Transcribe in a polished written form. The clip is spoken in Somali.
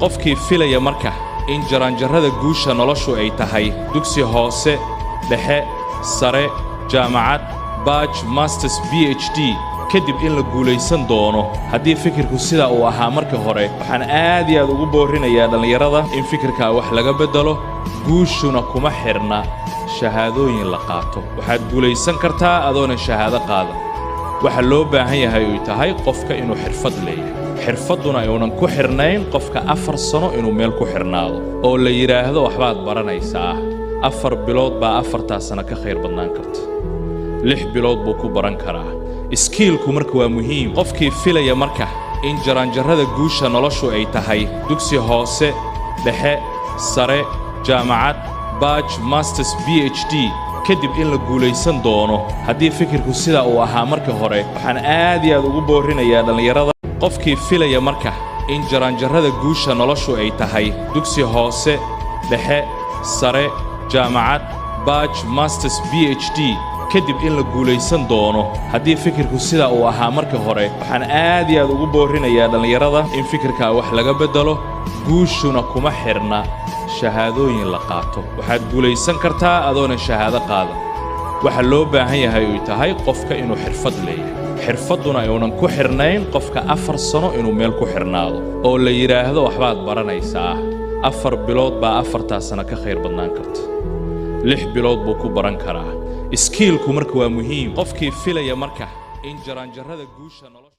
qofkii filaya marka in jaranjarrada guusha noloshu ay tahay dugsi hoose dhexe sare jaamacad badge masters PhD kadib in la guulaysan doono haddii fikirku sida uu ahaa markii hore waxaan aad iyo aad ugu boorinayaa dhalinyarada in fikirka wax laga bedelo guushuna kuma xirna shahaadooyin la qaato waxaad guulaysan kartaa adoona shahaado qaadan waxa loo baahan yahay oo tahay qofka inuu xirfad leeyahay xirfaduna aynan ku xirnayn qofka 4 sano inuu meel ku xirnaado oo la yiraahdo waxbaad baranaysaa 4 bilood baa 4 sano ka khayr badnaan karta 6 bilood buu ku baran karaa iskiilku marka waa muhiim qofkii filaya marka in jaranjarrada guusha noloshu ay tahay dugsi hoose dhexe sare jaamacad badge masters PhD kadib in la guulaysan doono haddii fikirku sida uu ahaa markii hore waxaan aad iyo aad ugu boorinayaa dhalinyarada qofkii filaya marka in jaranjarrada guusha noloshu ay tahay dugsi hoose dhexe sare jaamacad badge masters PhD kadib in la guulaysan doono haddii fikirku sida uu ahaa markii hore waxaan aad iyo aad ugu boorinayaa dhalinyarada in fikirka wax laga bedelo guushuna kuma xirna shahaadooyin la qaato waxaad guulaysan kartaa adoona shahaado qaadan waxa loo baahan yahay oo tahay qofka inuu xirfad leeyahay xirfaduna aynan ku xirnayn qofka 4 sano inuu meel ku xirnaado oo la yiraahdo waxbaad baranaysaa 4 bilood baa 4 sano ka khayr badnaan karta 6 bilood buu ku baran karaa iskiilku marka waa muhiim qofkii filaya marka in jaranjarrada guusha nolosha